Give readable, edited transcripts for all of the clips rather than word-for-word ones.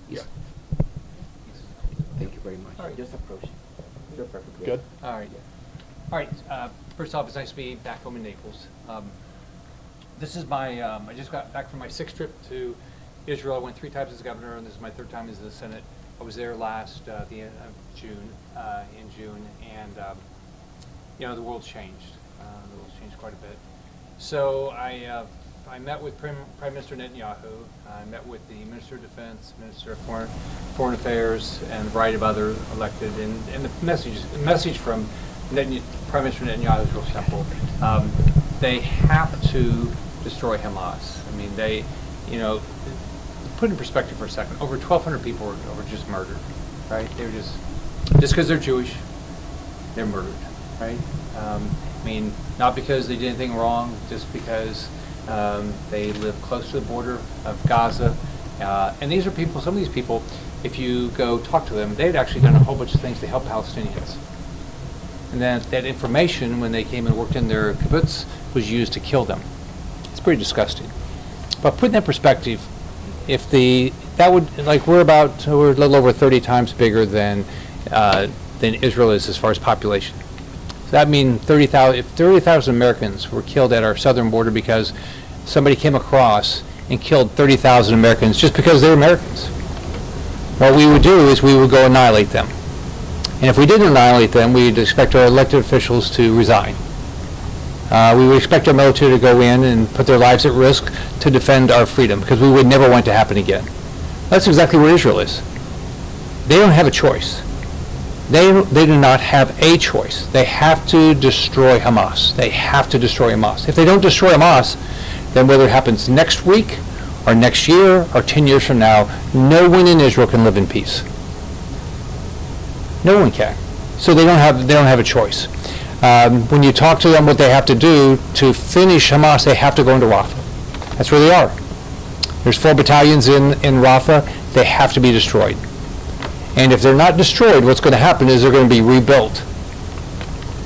Yeah. Thank you very much. All right. Just approach. You're perfectly Good. All right. All right. First off, it's nice to be back home in Naples. This is my, I just got back from my sixth trip to Israel. I went 3 times as governor, and this is my 3rd time as the Senate. I was there last, the end of June, and, the world's changed. The world's changed quite a bit. So I met with Prime Minister Netanyahu. I met with the Minister of Defense, Minister of Foreign Affairs, and a variety of other elected. And the message from Prime Minister Netanyahu is real simple. They have to destroy Hamas. I mean, put it in perspective for a second. Over 1,200 people were just murdered, right? They were just because they're Jewish, they're murdered, right? Not because they did anything wrong, just because they live close to the border of Gaza. And these are people, some of these people, if you go talk to them, they'd actually done a whole bunch of things to help Palestinians. And then that information, when they came and worked in their kibbutz, was used to kill them. It's pretty disgusting. But put in that perspective, we're a little over 30 times bigger than Israel is as far as population. So that means 30,000 Americans were killed at our southern border because somebody came across and killed 30,000 Americans just because they're Americans. What we would do is we would go annihilate them. And if we didn't annihilate them, we'd expect our elected officials to resign. We would expect our military to go in and put their lives at risk to defend our freedom, because we would never want it to happen again. That's exactly where Israel is. They don't have a choice. They do not have a choice. They have to destroy Hamas. They have to destroy Hamas. If they don't destroy Hamas, then whether it happens next week or next year or 10 years from now, no one in Israel can live in peace. No one can. So they don't have a choice. When you talk to them, what they have to do to finish Hamas, they have to go into Rafah. That's where they are. There's 4 battalions in Rafah. They have to be destroyed. And if they're not destroyed, what's going to happen is they're going to be rebuilt.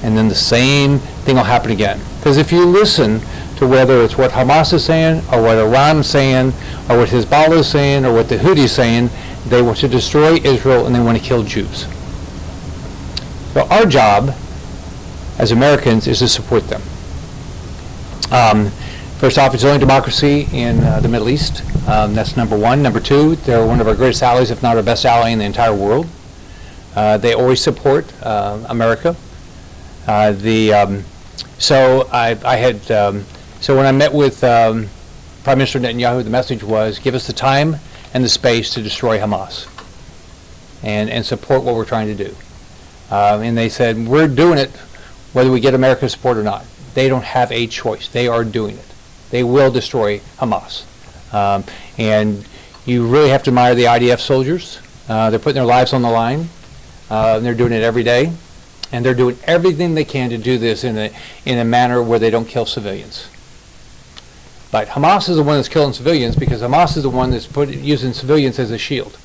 And then the same thing will happen again. Because if you listen to whether it's what Hamas is saying, or what Iran is saying, or what Hezbollah is saying, or what the Houthis is saying, they want to destroy Israel and they want to kill Jews. So our job as Americans is to support them. First off, it's the only democracy in the Middle East. That's number one. Number two, they're one of our greatest allies, if not our best ally in the entire world. They always support America. So when I met with Prime Minister Netanyahu, the message was, give us the time and the space to destroy Hamas and support what we're trying to do. And they said, we're doing it whether we get America's support or not. They don't have a choice. They are doing it. They will destroy Hamas. And you really have to admire the IDF soldiers. They're putting their lives on the line. And they're doing it every day. And they're doing everything they can to do this in a manner where they don't kill civilians. But Hamas is the one that's killing civilians, because Hamas is the one that's using civilians as a shield.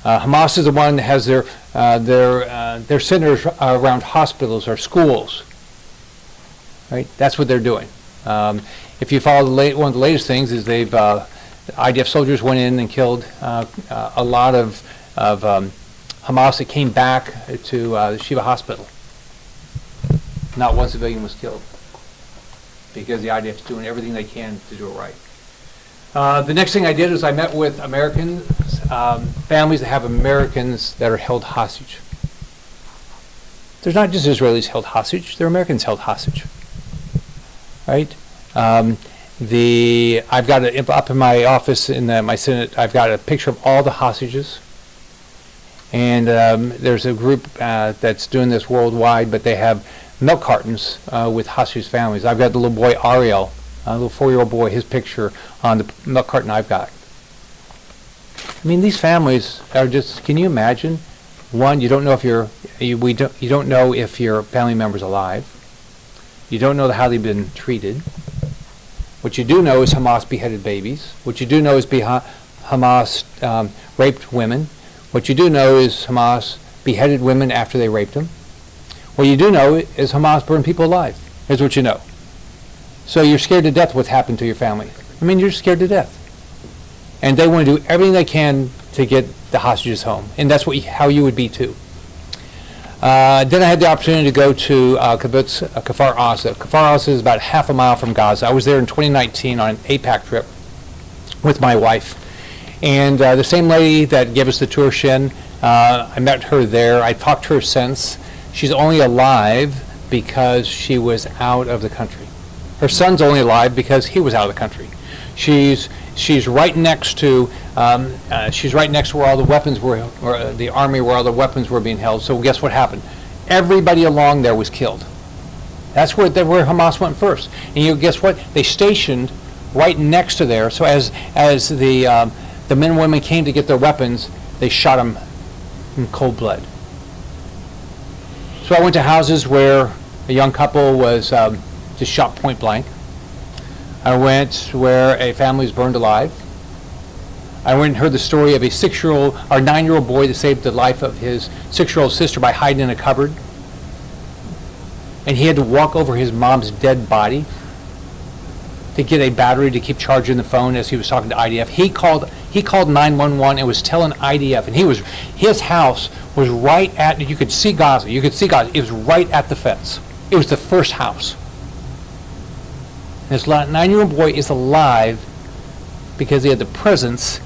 Hamas is the one that has their centers around hospitals or schools. Right? That's what they're doing. If you follow one of the latest things is IDF soldiers went in and killed a lot of Hamas that came back to the Shiva hospital. Not one civilian was killed, because the IDF is doing everything they can to do it right. The next thing I did is I met with Americans, families that have Americans that are held hostage. There's not just Israelis held hostage, there are Americans held hostage. Right? I've got it up in my office in my Senate. I've got a picture of all the hostages, and there's a group that's doing this worldwide, but they have milk cartons with hostage families. I've got the little boy Ariel, a little 4-year-old boy, his picture on the milk carton I've got. These families are just. Can you imagine? One, you don't know if you don't know if your family member's alive. You don't know how they've been treated. What you do know is Hamas beheaded babies. What you do know is Hamas raped women. What you do know is Hamas beheaded women after they raped them. What you do know is Hamas burned people alive. Here's what you know. So you're scared to death what happened to your family. You're scared to death. and they want to do everything they can to get the hostages home, and that's how you would be too. Then I had the opportunity to go to kibbutz Kfar Aza. Kfar Aza is about half a mile from Gaza. I was there in 2019 on an APAC trip with my wife. And the same lady that gave us the tour, Shin, I met her there. I talked to her since. She's only alive because she was out of the country. Her son's only alive because he was out of the country. She's right next to where all the weapons were, or the army where all the weapons were being held. So guess what happened? Everybody along there was killed. That's where Hamas went first. And guess what? They stationed right next to there. So as the men and women came to get their weapons, they shot them in cold blood. So I went to houses where a young couple was just shot point blank. I went where a family was burned alive. I went and heard the story of a 9-year-old boy that saved the life of his 6-year-old sister by hiding in a cupboard. And he had to walk over his mom's dead body to get a battery to keep charging the phone as he was talking to IDF. He called 911 and was telling IDF, and his house was right at, you could see Gaza. It was right at the fence. It was the first house. This 9-year-old boy is alive because he had the presence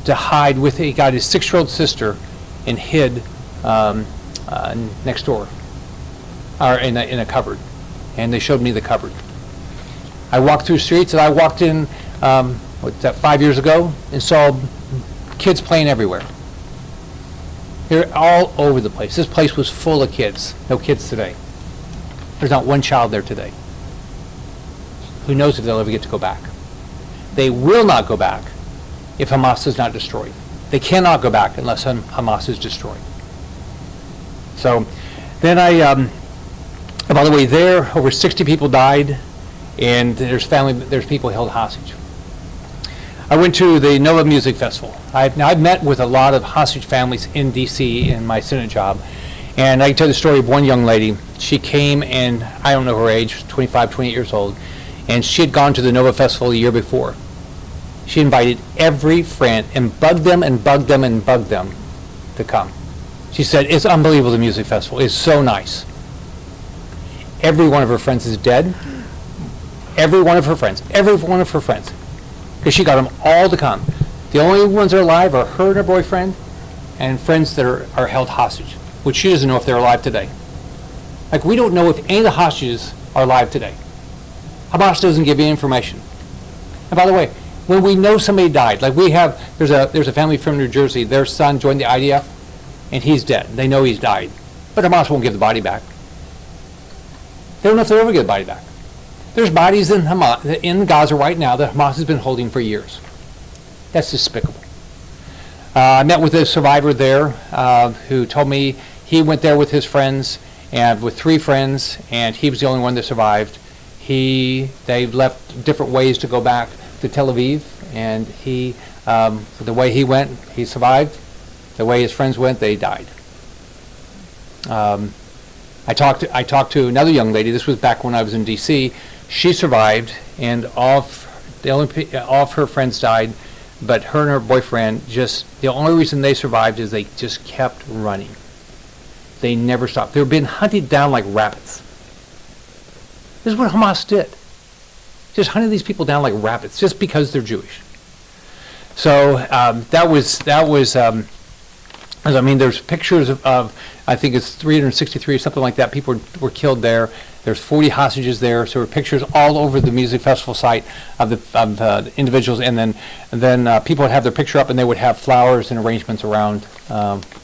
to hide with. He got his 6-year-old sister and hid next door, or in a cupboard, and they showed me the cupboard. I walked through streets, and I walked in 5 years ago and saw kids playing everywhere. They're all over the place. This place was full of kids. No kids today. There's not one child there today. Who knows if they'll ever get to go back? They will not go back if Hamas is not destroyed. They cannot go back unless Hamas is destroyed. So then by the way, there over 60 people died, and there's people held hostage. I went to the Nova Music Festival. I've met with a lot of hostage families in D.C. in my Senate job, and I can tell the story of one young lady. She came, and I don't know her age, 25, 28 years old, and she had gone to the Nova Festival the year before. She invited every friend and bugged them and bugged them and bugged them to come. She said, "It's unbelievable, the music festival. It's so nice." Every one of her friends is dead. Every one of her friends. Because she got them all to come. The only ones that are alive are her and her boyfriend and friends that are held hostage, which she doesn't know if they're alive today. Like, we don't know if any of the hostages are alive today. Hamas doesn't give you information. And by the way, when we know somebody died, like there's a family from New Jersey, their son joined the IDF, and he's dead. They know he's died. But Hamas won't give the body back. They don't know if they'll ever get the body back. There's bodies in Gaza right now that Hamas has been holding for years. That's despicable. I met with a survivor there who told me he went there with his friends and with 3 friends, and he was the only one that survived. They left different ways to go back to Tel Aviv, and the way he went, he survived. The way his friends went, they died. I talked to another young lady. This was back when I was in D.C. She survived, and all of her friends died, but her and her boyfriend the only reason they survived is they just kept running. They never stopped. They were being hunted down like rabbits. This is what Hamas did. Just hunted these people down like rabbits, just because they're Jewish. So there's pictures of I think it's 363 or something like that. People were killed there. There's 40 hostages there. So there were pictures all over the music festival site of the individuals, and then people would have their picture up, and they would have flowers and arrangements around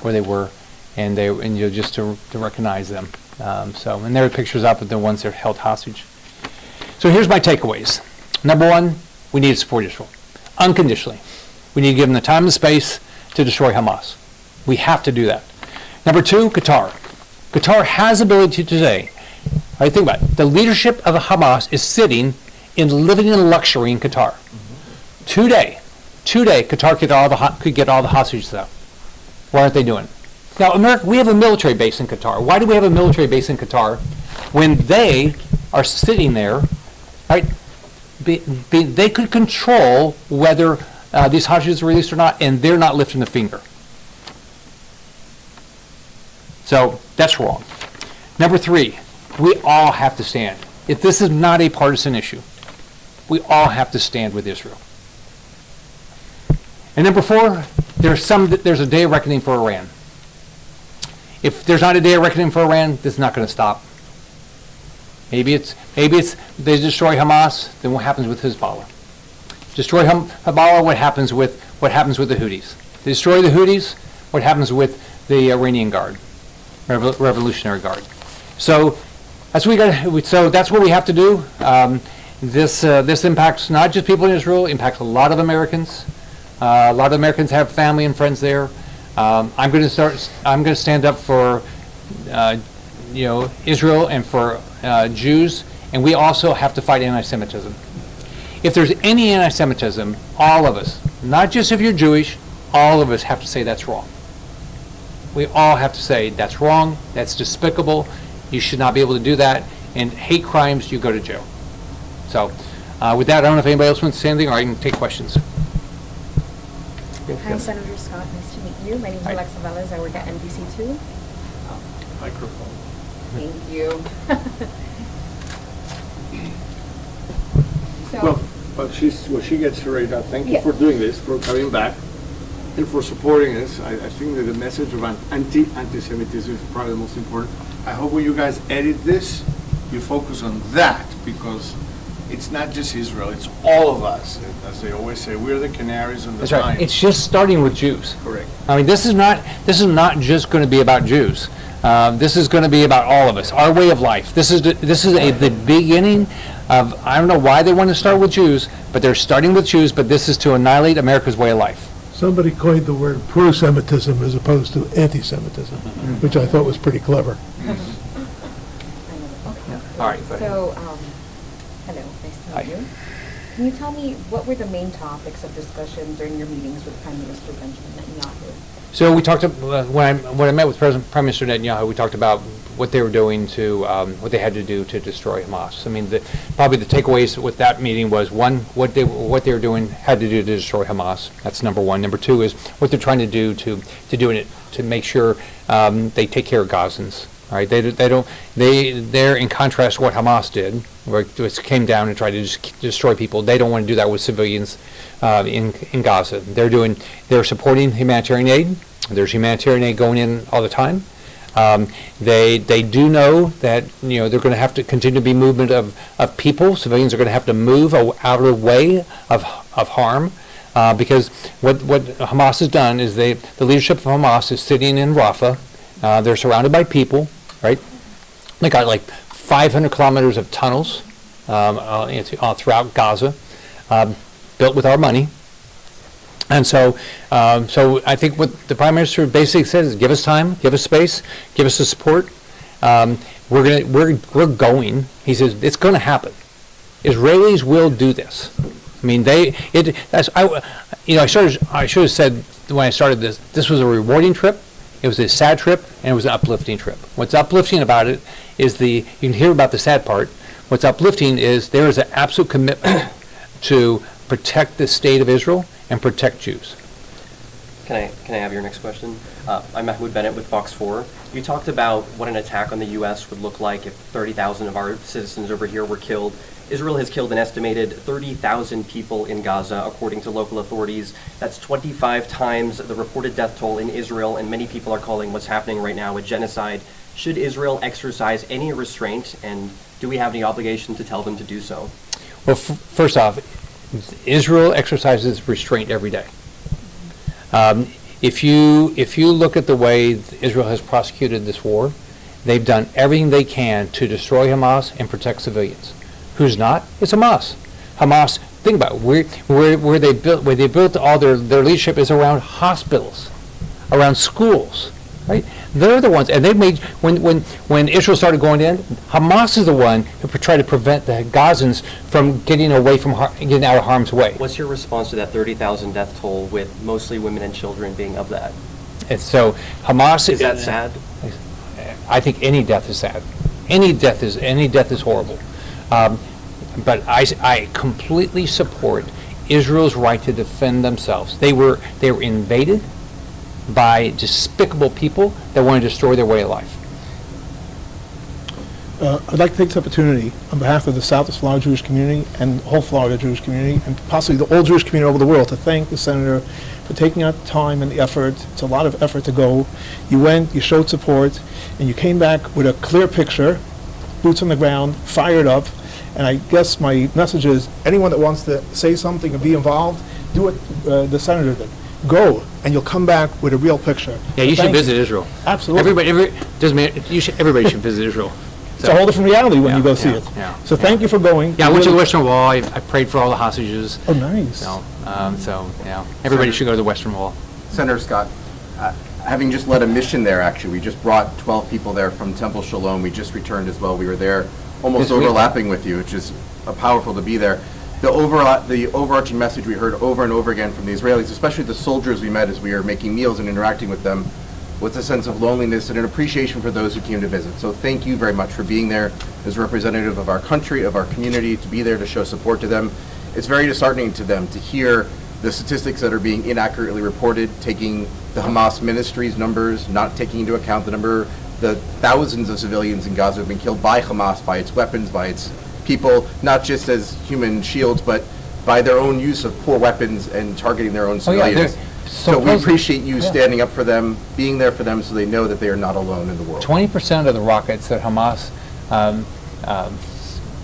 where they were, and just to recognize them. And there are pictures up of the ones that are held hostage. So here's my takeaways. Number 1, we need to support Israel unconditionally. We need to give them the time and space to destroy Hamas. We have to do that. Number 2, Qatar. Qatar has the ability today. All right, think about it. The leadership of Hamas is living in luxury in Qatar. Mm-hmm. Today, Qatar could get all the hostages out. Why aren't they doing it? Now, America, we have a military base in Qatar. Why do we have a military base in Qatar when they are sitting there, right? They could control whether these hostages are released or not, and they're not lifting a finger. So that's wrong. Number 3, we all have to stand. If this is not a partisan issue, we all have to stand with Israel. And number 4, there's a day of reckoning for Iran. If there's not a day of reckoning for Iran, this is not going to stop. Maybe it's they destroy Hamas, then what happens with Hezbollah? Destroy Hezbollah, what happens with the Houthis? They destroy the Houthis, what happens with the Iranian Guard, Revolutionary Guard? So that's what that's what we have to do. This impacts not just people in Israel, it impacts a lot of Americans. A lot of Americans have family and friends there. I'm going to stand up for Israel and for Jews, and we also have to fight anti-Semitism. If there's any anti-Semitism, all of us, not just if you're Jewish, all of us have to say that's wrong. We all have to say that's wrong, that's despicable, you should not be able to do that, and hate crimes, you go to jail. So with that, I don't know if anybody else wants to say anything, or I can take questions. Hi, Senator Scott. Nice to meet you. My name is Hi. Alexa Velez. I work at NBC2. Microphone. Thank you. Well, what she gets to right now, thank you Yeah. for doing this, for coming back, and for supporting us. I think that the message about anti-Semitism is probably the most important. I hope when you guys edit this, you focus on that, because it's not just Israel, it's all of us. And as they always say, we're the canaries on the That's right. vine. It's just starting with Jews. Correct. I mean, this is not just going to be about Jews. This is going to be about all of us, our way of life. This is the beginning of, I don't know why they want to start with Jews, but they're starting with Jews, but this is to annihilate America's way of life. Somebody coined the word pro-Semitism as opposed to anti-Semitism, which I thought was pretty clever. Okay. All right, go ahead. So, hello. Nice to meet you. Can you tell me what were the main topics of discussion during your meetings with Prime Minister Benjamin Netanyahu? So we talked when I met with Prime Minister Netanyahu, we talked about what they were doing to what they had to do to destroy Hamas. I mean, probably the takeaways with that meeting was, one, what they were doing had to do to destroy Hamas. That's number one. Number two is what they're trying to do to make sure they take care of Gazans. All right, they're in contrast to what Hamas did, where it came down and tried to just destroy people. They don't want to do that with civilians in Gaza. They're supporting humanitarian aid. There's humanitarian aid going in all the time. They do know that they're going to have to continue to be movement of people. Civilians are going to have to move out of the way of harm. Because what Hamas has done is the leadership of Hamas is sitting in Rafah. They're surrounded by people, right? They got like 500 kilometers of tunnels throughout Gaza, built with our money. And so I think what the Prime Minister basically says is, give us time, give us space, give us the support. We're going. He says it's going to happen. Israelis will do this. I mean, I should have said when I started this, this was a rewarding trip. It was a sad trip, and it was an uplifting trip. What's uplifting about it is you can hear about the sad part. What's uplifting is there is an absolute commitment to protect the state of Israel and protect Jews. Can I have your next question? I'm Mahmoud Bennett with Fox 4. You talked about what an attack on the U.S. would look like if 30,000 of our citizens over here were killed. Israel has killed an estimated 30,000 people in Gaza, according to local authorities. That's 25 times the reported death toll in Israel, and many people are calling what's happening right now a genocide. Should Israel exercise any restraint, and do we have any obligation to tell them to do so? Well, first off, Israel exercises restraint every day. If you look at the way Israel has prosecuted this war, they've done everything they can to destroy Hamas and protect civilians. Who's not? It's Hamas. Hamas, think about it, where they built all their leadership is around hospitals, around schools, right? They're the ones, and they made, when Israel started going in, Hamas is the one who tried to prevent the Gazans from getting out of harm's way. What's your response to that 30,000 death toll, with mostly women and children being of that? And so Hamas Is that sad? I think any death is sad. Any death is horrible. But I completely support Israel's right to defend themselves. They were invaded by despicable people that want to destroy their way of life. I'd like to take this opportunity on behalf of the Southwest Florida Jewish community and the whole Florida Jewish community, and possibly the whole Jewish community over the world, to thank the senator for taking out the time and the effort. It's a lot of effort to go. You went, you showed support, and you came back with a clear picture, boots on the ground, fired up. And I guess my message is, anyone that wants to say something and be involved, do what the senator did. Go, and you'll come back with a real picture. Yeah, you So should thank visit Israel. Absolutely. Everybody should visit Israel. It's a whole different reality when Yeah, you go see yeah, it. yeah, So thank you for going. Yeah, I went to the Really- Western Wall. I prayed for all the hostages. Oh, nice. So yeah, everybody should go to the Western Wall. Senator Scott, having just led a mission there, actually, we just brought 12 people there from Temple Shalom. We just returned as well. We were there almost This week. overlapping with you, which is powerful to be there. The overarching message we heard over and over again from the Israelis, especially the soldiers we met as we were making meals and interacting with them, was a sense of loneliness and an appreciation for those who came to visit. So thank you very much for being there as a representative of our country, of our community, to be there to show support to them. It's very disheartening to them to hear the statistics that are being inaccurately reported, taking the Hamas ministries' numbers, not taking into account the thousands of civilians in Gaza who have been killed by Hamas, by its weapons, by its people, not just as human shields, but by their own use of poor weapons and targeting their own Oh, yeah, civilians. they're So we supposed- appreciate you yeah. standing up for them, being there for them so they know that they are not alone in the world. 20% of the rockets that Hamas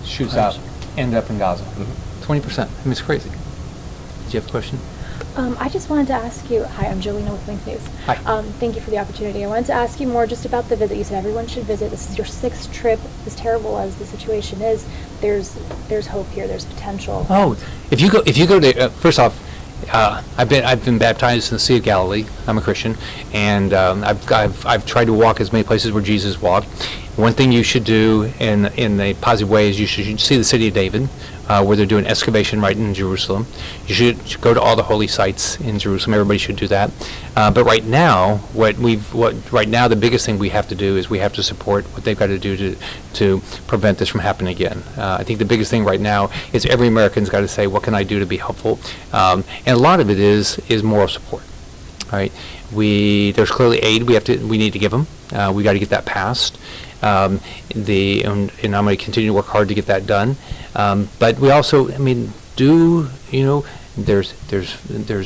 shoots out end up in Gaza. 20%. I mean, it's crazy. Do you have a question? I just wanted to ask you, hi, I'm Jolena with Link News. Hi. Thank you for the opportunity. I wanted to ask you more just about the visit. You said everyone should visit. This is your 6th trip. As terrible as the situation is, there's hope here. There's potential. Oh, if you go to first off, I've been baptized in the Sea of Galilee. I'm a Christian, and I've tried to walk as many places where Jesus walked. One thing you should do in a positive way is you should see the city of David, where they're doing excavation right in Jerusalem. You should go to all the holy sites in Jerusalem. Everybody should do that. But right now, the biggest thing we have to do is we have to support what they've got to do to prevent this from happening again. I think the biggest thing right now is every American's got to say, what can I do to be helpful? And a lot of it is moral support. All right, there's clearly aid we need to give them. We got to get that passed. And I'm going to continue to work hard to get that done. But we also, there's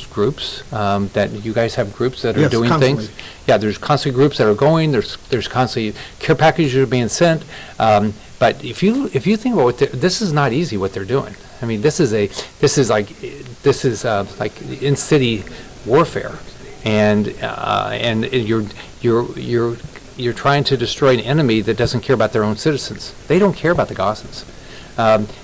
groups that you guys have groups that are Yes, doing constantly. things. Yeah, there's constantly groups that are going. There's constantly care packages that are being sent. But if you think about this is not easy what they're doing. I mean, this is like in city warfare, and you're trying to destroy an enemy that doesn't care about their own citizens. They don't care about the Gazans.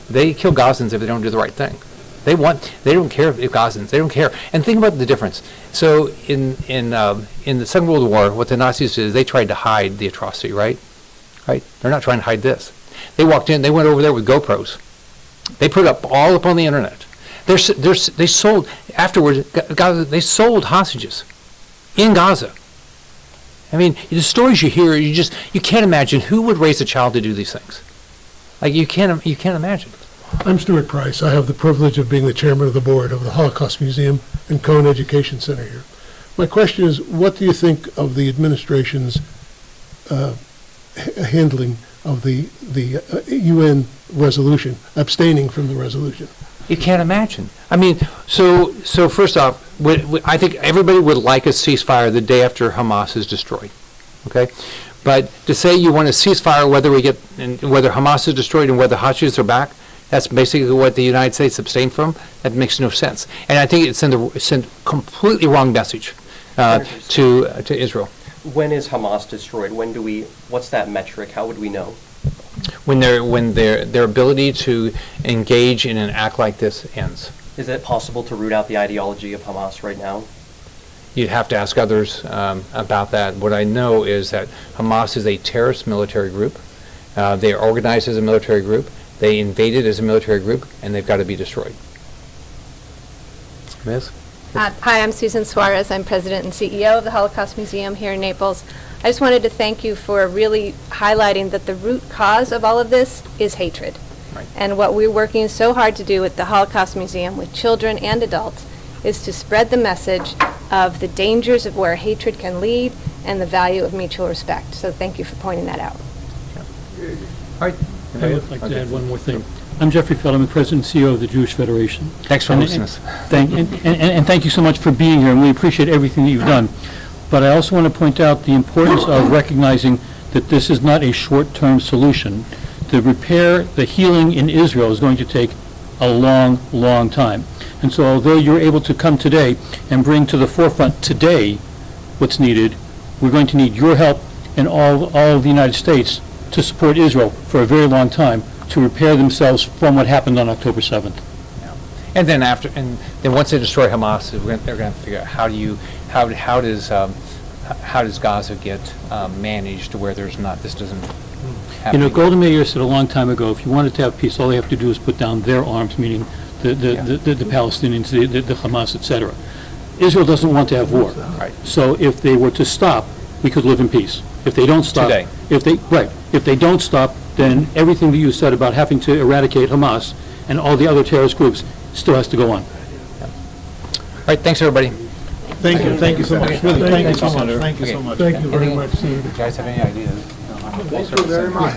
They kill Gazans if they don't do the right thing. They don't care if Gazans. They don't care. And think about the difference. So in the Second World War, what the Nazis did is they tried to hide the atrocity, right? Right? They're not trying to hide this. They walked in. They went over there with GoPros. They put it all up on the internet. They sold afterwards. Gaza, they sold hostages in Gaza. I mean, the stories you hear, you can't imagine who would raise a child to do these things. Like you can't imagine. I'm Stuart Price. I have the privilege of being the chairman of the board of the Holocaust Museum and Cohen Education Center here. My question is, what do you think of the administration's handling of the UN resolution, abstaining from the resolution? You can't imagine. I mean, so first off, I think everybody would like a ceasefire the day after Hamas is destroyed. Okay, but to say you want a ceasefire whether Hamas is destroyed and whether hostages are back, that's basically what the United States abstained from. That makes no sense, and I think it sent completely wrong message to Israel. When is Hamas destroyed? What's that metric? How would we know? When their ability to engage in an act like this ends. Is it possible to root out the ideology of Hamas right now? You'd have to ask others about that. What I know is that Hamas is a terrorist military group. They are organized as a military group. They invaded as a military group, and they've got to be destroyed. Miss? Hi, I'm Susan Suarez. I'm president and CEO of the Holocaust Museum here in Naples. I just wanted to thank you for really highlighting that the root cause of all of this is hatred. Right. And what we're working so hard to do with the Holocaust Museum, with children and adults, is to spread the message of the dangers of where hatred can lead and the value of mutual respect. So thank you for pointing that out. All right. I would like to add one more thing. I'm Jeffrey Fellman, President and CEO of the Jewish Federation. Thanks for And- hosting us. And thank you so much for being here, and we appreciate everything that you've done. But I also want to point out the importance of recognizing that this is not a short-term solution. The repair, the healing in Israel is going to take a long, long time. And so although you're able to come today and bring to the forefront today what's needed, we're going to need your help and all of the United States to support Israel for a very long time to repair themselves from what happened on October 7th. And then once they destroy Hamas, they're going to have to figure out how does Gaza get managed to where there's not, this doesn't happen. You know, Golda Meir said a long time ago, if you wanted to have peace, all they have to do is put down their arms, meaning the Palestinians, the Hamas, etc. Israel doesn't want to have war. Right. So if they were to stop, we could live in peace. If they don't stop, Today. if they don't stop, then everything that you said about having to eradicate Hamas and all the other terrorist groups still has to go on. All right, thanks, everybody. Thank you so much. Really, thank you so much. Thank you so much. Thank you very much, Senator. Do you guys have any ideas? Thank you very much.